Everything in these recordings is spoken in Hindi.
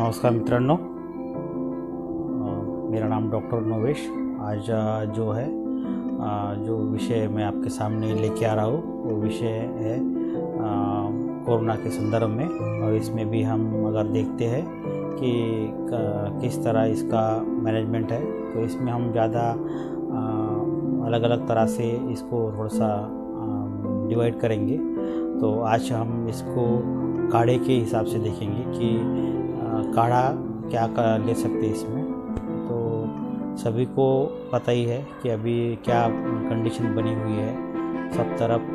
नमस्कार मित्रांनो, मेरा नाम डॉक्टर नोवेश। आज जो है जो विषय मैं आपके सामने लेके आ रहा हूँ वो विषय है कोरोना के संदर्भ में। और इसमें भी हम अगर देखते हैं कि किस तरह इसका मैनेजमेंट है, तो इसमें हम ज़्यादा अलग अलग तरह से इसको थोड़ा सा डिवाइड करेंगे। तो आज हम इसको काढ़े के हिसाब से देखेंगे कि काढ़ा क्या ले सकते हैं इसमें। तो सभी को पता ही है कि अभी क्या कंडीशन बनी हुई है। सब तरफ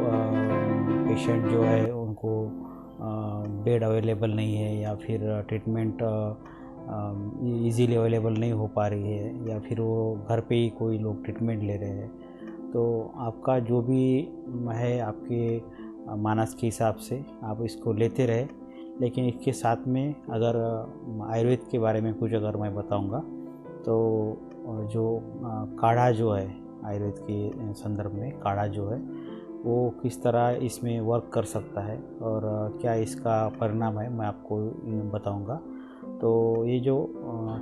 पेशेंट जो है उनको बेड अवेलेबल नहीं है, या फिर ट्रीटमेंट इजीली अवेलेबल नहीं हो पा रही है, या फिर वो घर पे ही कोई लोग ट्रीटमेंट ले रहे हैं। तो आपका जो भी है आपके मानस के हिसाब से आप इसको लेते रहे। लेकिन इसके साथ में अगर आयुर्वेद के बारे में कुछ अगर मैं बताऊंगा, तो जो काढ़ा जो है आयुर्वेद के संदर्भ में काढ़ा जो है वो किस तरह इसमें वर्क कर सकता है और क्या इसका परिणाम है, मैं आपको बताऊंगा। तो ये जो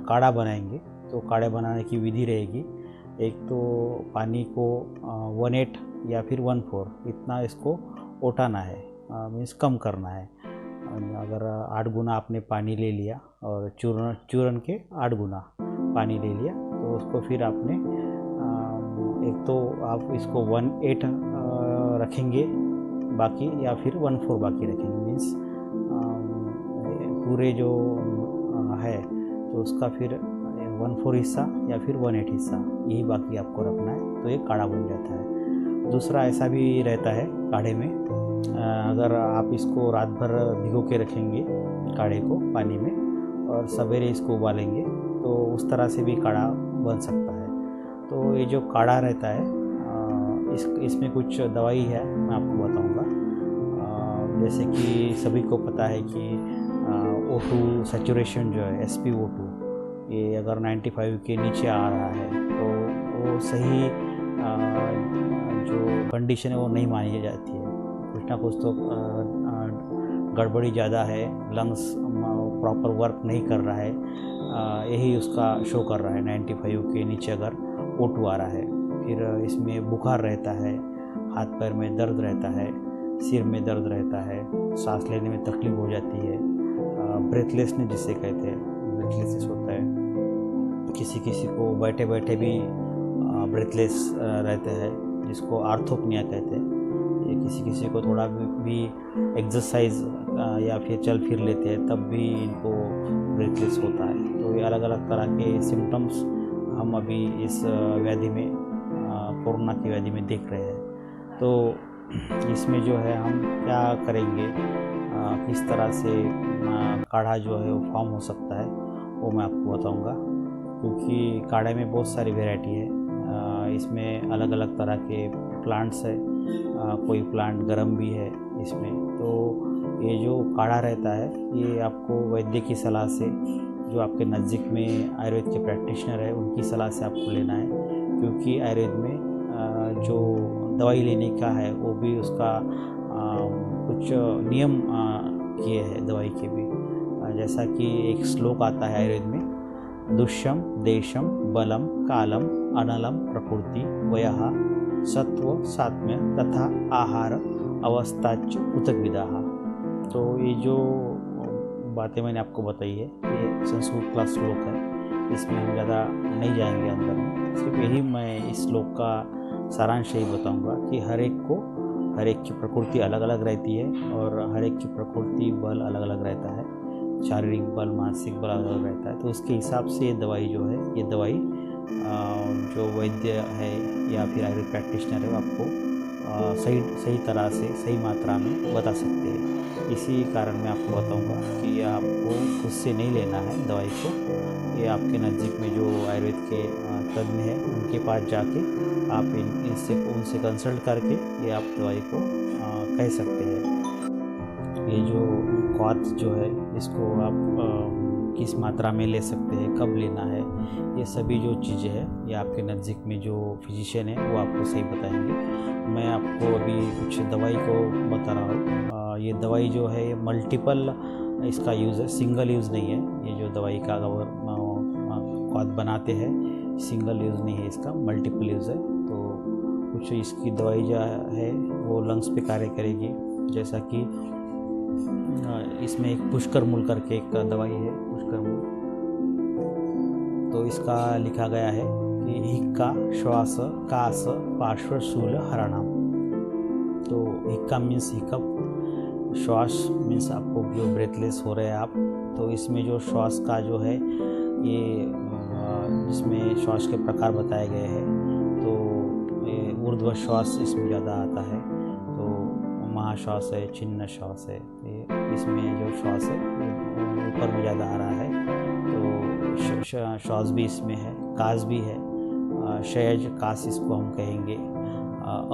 काढ़ा बनाएंगे, तो काढ़े बनाने की विधि रहेगी। एक तो पानी को 1/8 या फिर 1/4 इतना इसको ओटाना है, मीन्स कम करना है। अगर 8 गुना आपने पानी ले लिया और चूरन के 8 गुना पानी ले लिया, तो उसको फिर आपने एक तो आप इसको 1/8 रखेंगे बाकी, या फिर 1/4 बाकी रखेंगे। मीन्स पूरे जो है तो उसका फिर 1/4 हिस्सा या फिर 1/8 हिस्सा यही बाकी आपको रखना है, तो ये काढ़ा बन जाता है। दूसरा ऐसा भी रहता है काढ़े में, अगर आप इसको रात भर भिगो के रखेंगे काढ़े को पानी में और सवेरे इसको उबालेंगे, तो उस तरह से भी काढ़ा बन सकता है। तो ये जो काढ़ा रहता है इसमें कुछ दवाई है, मैं आपको बताऊंगा। जैसे कि सभी को पता है कि O2 सैचुरेशन जो है SpO2, ये अगर 95 के नीचे आ रहा है तो वो सही जो कंडीशन है वो नहीं मानी जाती है। कुछ ना कुछ तो गड़बड़ी ज़्यादा है, लंग्स प्रॉपर वर्क नहीं कर रहा है, यही उसका शो कर रहा है। 95 के नीचे अगर O2 आ रहा है, फिर इसमें बुखार रहता है, हाथ पैर में दर्द रहता है, सिर में दर्द रहता है, सांस लेने में तकलीफ हो जाती है, ब्रेथलेसनेस जिसे कहते हैं, ब्रेथलेसनेस होता है। किसी किसी को बैठे बैठे भी ब्रेथलेस रहते हैं, जिसको आर्थोपनिया कहते हैं। ये किसी किसी को थोड़ा भी एक्सरसाइज या फिर चल फिर लेते हैं तब भी इनको ब्रेथलेस होता है। तो ये अलग अलग तरह के सिम्टम्स हम अभी इस व्याधि में, कोरोना की व्याधि में देख रहे हैं। तो इसमें जो है हम क्या करेंगे, किस तरह से काढ़ा जो है वो फॉर्म हो सकता है, वो मैं आपको बताऊंगा। क्योंकि काढ़े में बहुत सारी वैरायटी है, इसमें अलग अलग तरह के प्लांट्स है, कोई प्लांट गर्म भी है इसमें। तो ये जो काढ़ा रहता है ये आपको वैद्य की सलाह से, जो आपके नज़दीक में आयुर्वेद के प्रैक्टिशनर है उनकी सलाह से आपको लेना है। क्योंकि आयुर्वेद में जो दवाई लेने का है वो भी उसका कुछ नियम किए हैं दवाई के भी। जैसा कि एक श्लोक आता है आयुर्वेद में, दुष्यम देशम बलम कालम अनलम प्रकृति वयः सत्व सात्म्य तथा आहार अवस्थाच पृथक विदाः। तो ये जो बातें मैंने आपको बताई है ये संस्कृत का श्लोक है, इसमें हम ज़्यादा नहीं जाएंगे अंदर में। सिर्फ यही मैं इस श्लोक का सारांश यही बताऊंगा कि हर एक की प्रकृति अलग अलग रहती है, और हर एक की प्रकृति बल अलग अलग रहता है, शारीरिक बल मानसिक बल अलग अलग रहता है। तो उसके हिसाब से ये दवाई जो है, ये दवाई जो वैद्य है या फिर आयुर्वेद प्रैक्टिशनर है वो आपको सही तरह से सही मात्रा में बता सकते हैं। इसी कारण मैं आपको बताऊंगा कि आपको खुद से नहीं लेना है दवाई को, ये आपके नज़दीक में जो आयुर्वेद के तज्ञ हैं उनके पास जाके आप उनसे कंसल्ट करके ये आप दवाई को कह सकते हैं। ये जो क्वाथ जो है इसको आप किस मात्रा में ले सकते हैं, कब लेना है, ये सभी जो चीज़ें हैं ये आपके नज़दीक में जो फिजिशियन है वो आपको सही बताएंगे। मैं आपको अभी कुछ दवाई को बता रहा हूँ ये दवाई जो है मल्टीपल इसका यूज़ है, सिंगल यूज़ नहीं है। ये जो दवाई का खाद बनाते हैं सिंगल यूज़ नहीं है, इसका मल्टीपल यूज़ है। तो कुछ इसकी दवाई जो है वो लंग्स पे कार्य करेगी, जैसा कि इसमें एक पुष्कर मूल करके एक दवाई है, पुष्कर मूल। तो इसका लिखा गया है कि हिक्का श्वास कास पार्श्वशूल हरणम। तो हिक्का मीन्स हिकअप, श्वास मीन्स आपको जो ब्रेथलेस हो रहे हैं आप, तो इसमें जो श्वास का जो है ये इसमें श्वास के प्रकार बताए गए हैं। तो ये ऊर्ध्व श्वास इसमें ज़्यादा आता है, तो महाश्वास है, छिन्न श्वास है, इसमें जो श्वास है ऊपर में ज़्यादा आ रहा है। तो श्वास भी इसमें है, कास भी है, क्षयज कास इसको हम कहेंगे।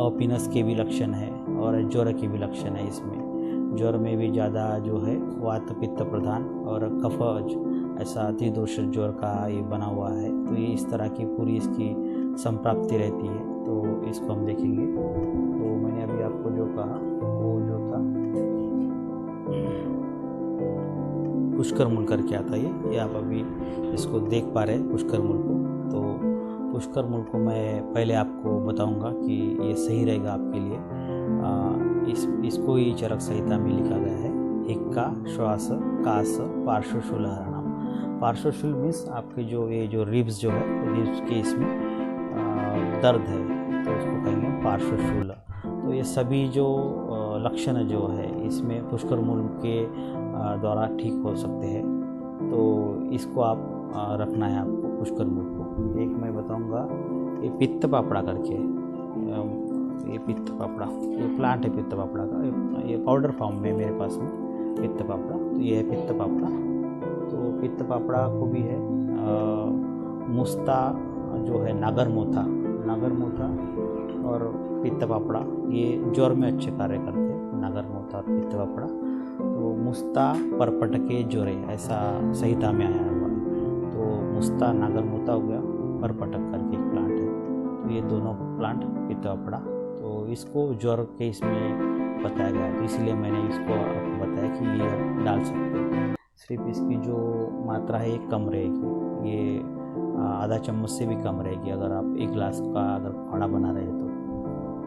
अपिनस के भी लक्षण है और ज्वर के भी लक्षण है। इसमें ज्वर में भी ज़्यादा जो है वात पित्त प्रधान और कफज, ऐसा अतिदोष ज्वर का ये बना हुआ है। तो ये इस तरह की पूरी इसकी संप्राप्ति रहती है। तो इसको हम देखेंगे। तो मैंने अभी आपको जो कहा वो जो था पुष्कर मूल करके आता है, ये आप अभी इसको देख पा रहे हैं पुष्कर मूल को। तो पुष्कर मूल को मैं पहले आपको बताऊंगा कि ये सही रहेगा आपके लिए। इसको ही चरक संहिता में लिखा गया है, हिक्का श्वास कास पार्श्वशूल हरणम। पार्श्वशूल मीन्स आपके जो ये जो रिब्स जो है, रिब्स के इसमें दर्द है तो उसको कहेंगे पार्श्वशूल। तो ये सभी जो लक्षण जो है इसमें पुष्कर मूल के द्वारा ठीक हो सकते हैं। तो इसको आप रखना है आपको पुष्कर मूल को। एक मैं बताऊंगा, ये पित्त पापड़ा करके, ये पित्त पापड़ा, ये प्लांट है पित्त पापड़ा का, ये पाउडर फॉर्म में मेरे पास में पित्त पापड़ा। तो ये है पित्त पापड़ा। तो पित्त पापड़ा को भी है मुस्ता जो है नागरमोथा और पित्त पापड़ा, ये ज्वर में अच्छे कार्य करते हैं, नागरमोथा और पित्त पापड़ा। तो मुस्ता परपटके ज्वरे ऐसा संहिता में आया हुआ है। तो मुस्ता नागरमोथा हो गया, परपटक करके एक प्लांट है। तो ये दोनों प्लांट पित्त पापड़ा, तो इसको ज्वर के इसमें बताया गया, तो इसलिए मैंने इसको आपको बताया कि ये आप डाल सकते हैं। सिर्फ इसकी जो मात्रा है ये कम रहेगी, ये आधा चम्मच से भी कम रहेगी अगर आप एक गिलास का अगर काढ़ा बना रहे हैं तो।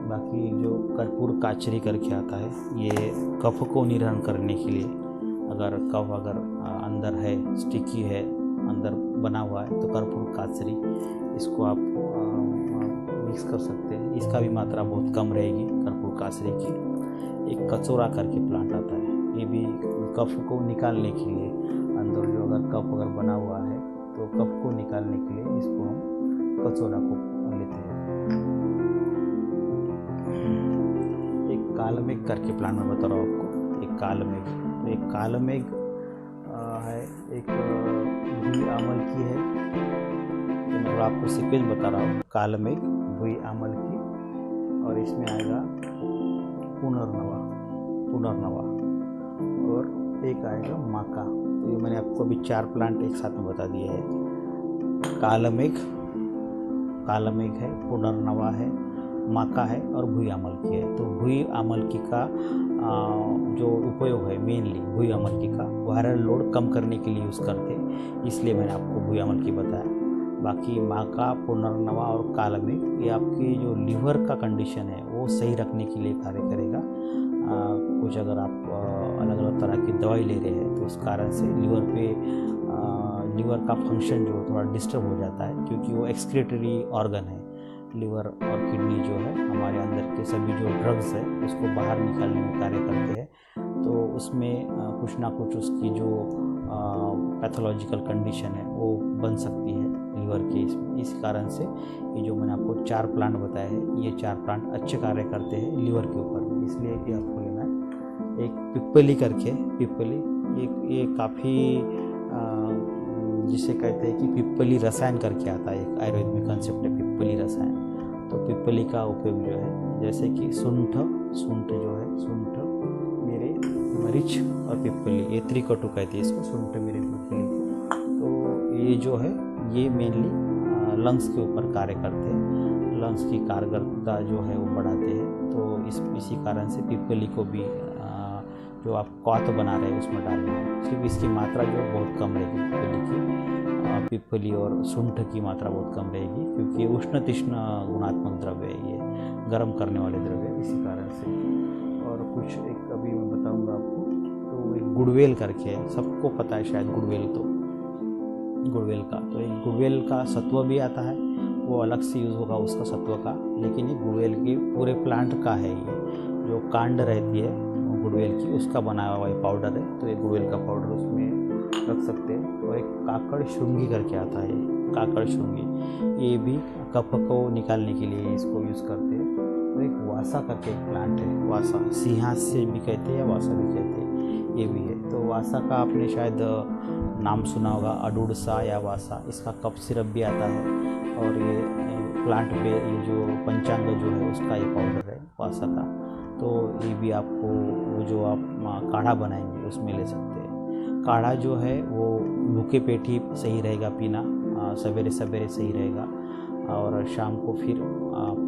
बाकी जो कर्पूर काचरी करके आता है, ये कफ को निरहन करने के लिए, अगर कफ अगर अंदर है, स्टिकी है, अंदर बना हुआ है, तो कर्पूर काचरी इसको आप मिक्स कर सकते हैं। इसका भी मात्रा बहुत कम रहेगी कर्पूर काचरी की। एक कचौरा करके प्लांट आता है, ये भी कफ को निकालने के लिए, अंदर जो अगर कफ अगर बना हुआ है तो कफ को निकालने के लिए इसको हम कचौरा को लेते हैं। एक कालमेघ करके प्लांट में बता रहा हूँ आपको, एक कालमेघ। तो एक कालमेघ है, एक भुई आमल की है। तो मैं थोड़ा आपको सीक्वेंस बता रहा हूँ, कालमेघ, भुई आमल की, और इसमें आएगा पुनर्नवा और एक आएगा माका। तो ये मैंने आपको अभी 4 प्लांट एक साथ में बता दिए हैं। कालमेघ है, पुनर्नवा है, माका है और भुई आमल की है। तो भुई आमल की का जो उपयोग है मेनली भुई आमल की का वायरल लोड कम करने के लिए यूज़ करते हैं, इसलिए मैंने आपको भुई आमल की बताया। बाकी माका, पुनर्नवा और कालमेघ ये आपकी जो लीवर का कंडीशन है वो सही रखने के लिए कार्य करेगा। कुछ अगर आप अलग अलग तरह की दवाई ले रहे हैं तो उस कारण से लीवर का फंक्शन जो थोड़ा डिस्टर्ब हो जाता है, क्योंकि वो एक्सक्रीटरी ऑर्गन है। लीवर और किडनी जो है हमारे अंदर के सभी जो ड्रग्स है उसको बाहर निकालने में कार्य करते हैं। तो उसमें कुछ ना कुछ उसकी जो पैथोलॉजिकल कंडीशन है वो बन सकती है लीवर के इसमें। इस कारण से ये जो मैंने आपको 4 प्लांट बताए हैं, ये 4 प्लांट अच्छे कार्य करते हैं लीवर के ऊपर भी, इसलिए ये आपको लेना है। एक पिप्पली करके, पिप्पली ये काफ़ी जिसे कहते हैं कि पिप्पली रसायन करके आता है, एक आयुर्वेद में कंसेप्ट है पिप्पली रसायन। तो पिप्पली का उपयोग जो है, जैसे कि सूंठ जो है, सूंठ मेरे मरीच और पिप्पली, ये त्रिकटु कहते हैं इसको, सूंठ मेरे पिप्पली को। तो ये जो है ये मेनली लंग्स के ऊपर कार्य करते हैं, लंग्स की कारगरता जो है वो बढ़ाते हैं। तो इसी कारण से पिप्पली को भी जो आप कॉथ बना रहे हैं उसमें डालना है। सिर्फ इसकी मात्रा जो बहुत कम रहेगी पिपली की, पिपली और सूंठ की मात्रा बहुत कम रहेगी, क्योंकि उष्ण तीक्ष्ण गुणात्मक द्रव्य है, ये गर्म करने वाले द्रव्य है, इसी कारण से। और कुछ एक अभी मैं बताऊंगा आपको, तो एक गुड़वेल करके है, सबको पता है शायद गुड़वेल, तो गुड़वेल का, तो एक गुड़वेल का सत्व भी आता है, वो अलग से यूज़ होगा उसका सत्व का, लेकिन ये गुड़वेल के पूरे प्लांट का है, ये जो कांड रहती है गुड़वेल की उसका बनाया हुआ ये पाउडर है। तो ये गुड़वेल का पाउडर उसमें रख सकते हैं। और एक काकड़ श्रृंगी करके आता है, काकड़ श्रृंगी, ये भी कफ को निकालने के लिए इसको यूज़ करते हैं। और एक वासा करके एक प्लांट है, वासा, सिंहास्य भी कहते हैं या वासा भी कहते हैं, ये भी है। तो वासा का आपने शायद नाम सुना होगा, अडुडसा या वासा, इसका कफ सिरप भी आता है। और ये प्लांट पे ये जो पंचांग जो है उसका ये पाउडर है वासा का, तो ये भी आपको जो आप काढ़ा बनाएंगे उसमें ले सकते हैं। काढ़ा जो है वो भूखे पेट ही सही रहेगा पीना, सवेरे सवेरे सही रहेगा, और शाम को फिर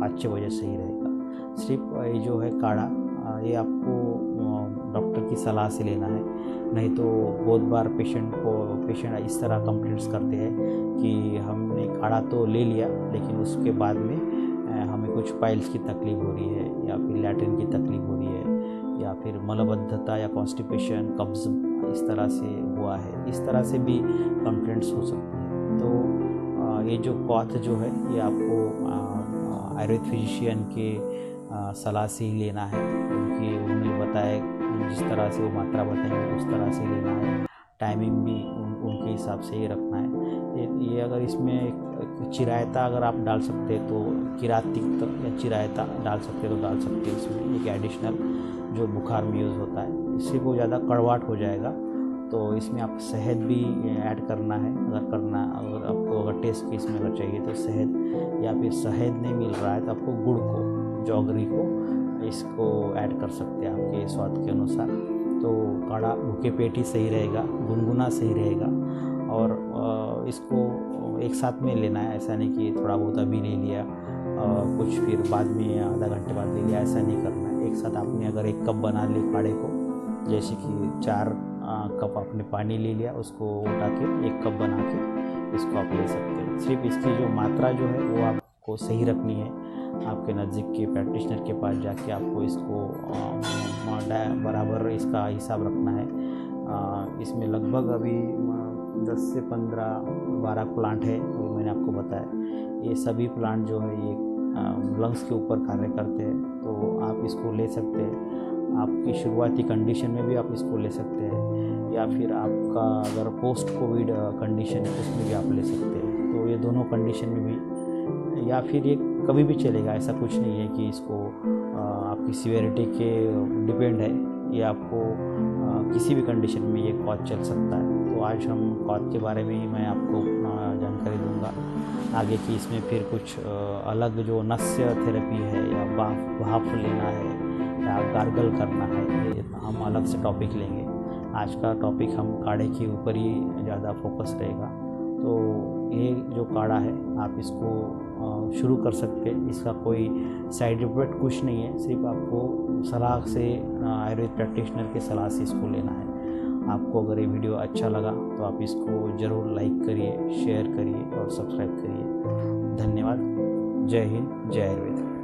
5-6 बजे सही रहेगा। सिर्फ ये जो है काढ़ा, ये आपको डॉक्टर की सलाह से लेना है, नहीं तो बहुत बार पेशेंट इस तरह कंप्लेंट्स करते हैं कि हमने काढ़ा तो ले लिया, लेकिन उसके बाद में हमें कुछ पाइल्स की तकलीफ हो रही है, या फिर लैट्रिन की तकलीफ हो रही है, या फिर मलबद्धता या कॉन्स्टिपेशन, कब्ज इस तरह से हुआ है, इस तरह से भी कंप्लेंट्स हो सकती है। तो ये जो कॉथ जो है ये आपको आयुर्वेद फिजिशियन के सलाह से ही लेना है, क्योंकि उन्होंने बताया जिस तरह से वो मात्रा बताएंगे उस तरह से लेना है, टाइमिंग भी उनके हिसाब से ही रखना है। ये अगर इसमें चिरायता अगर आप डाल सकते हैं तो किरात तिक्त या चिरायता डाल सकते हैं तो डाल सकते हैं, इसमें एक एडिशनल जो बुखार में यूज़ होता है, इससे वो ज़्यादा कड़वाहट हो जाएगा। तो इसमें आप शहद भी ऐड करना है, अगर आपको अगर टेस्ट की इसमें अगर चाहिए तो शहद, या फिर शहद नहीं मिल रहा है तो आपको गुड़ को, जौगरी को, इसको ऐड कर सकते हैं आपके स्वाद के अनुसार। तो काढ़ा भूखे पेट ही सही रहेगा, गुनगुना सही रहेगा, और इसको एक साथ में लेना है, ऐसा नहीं कि थोड़ा बहुत अभी ले लिया कुछ फिर बाद में आधा घंटे बाद ले लिया, ऐसा नहीं करना है। एक साथ आपने अगर 1 कप बना ले काढ़े को, जैसे कि 4 कप आपने पानी ले लिया, उसको उठा के 1 कप बना के इसको आप ले सकते हैं। सिर्फ इसकी जो मात्रा जो है वो आपको सही रखनी है, आपके नज़दीक के प्रैक्टिशनर के पास जाके आपको इसको बराबर इसका हिसाब रखना है। इसमें लगभग अभी 10 से 15-12 प्लांट है, तो मैंने आपको बताया। ये सभी प्लांट जो है ये लंग्स के ऊपर कार्य करते हैं, तो आप इसको ले सकते हैं। आपकी शुरुआती कंडीशन में भी आप इसको ले सकते हैं, या फिर आपका अगर पोस्ट कोविड कंडीशन है उसमें भी आप ले सकते हैं। तो ये दोनों कंडीशन में भी, या फिर ये कभी भी चलेगा, ऐसा कुछ नहीं है कि इसको आपकी सीवियरिटी के डिपेंड है, ये आपको किसी भी कंडीशन में ये कॉथ चल सकता है। तो आज हम कॉथ के बारे में ही मैं आपको जानकारी दूंगा, आगे कि इसमें फिर कुछ अलग जो नस्य थेरेपी है, या भाप लेना है, या गार्गल करना है, ये हम अलग से टॉपिक लेंगे। आज का टॉपिक हम काढ़े के ऊपर ही ज़्यादा फोकस रहेगा। तो ये जो काढ़ा है आप इसको शुरू कर सकते हैं, इसका कोई साइड इफेक्ट कुछ नहीं है, सिर्फ आपको सलाह से, आयुर्वेद प्रैक्टिशनर के सलाह से इसको लेना है। आपको अगर ये वीडियो अच्छा लगा तो आप इसको ज़रूर लाइक करिए, शेयर करिए और सब्सक्राइब करिए। धन्यवाद। जय हिंद, जय आयुर्वेद।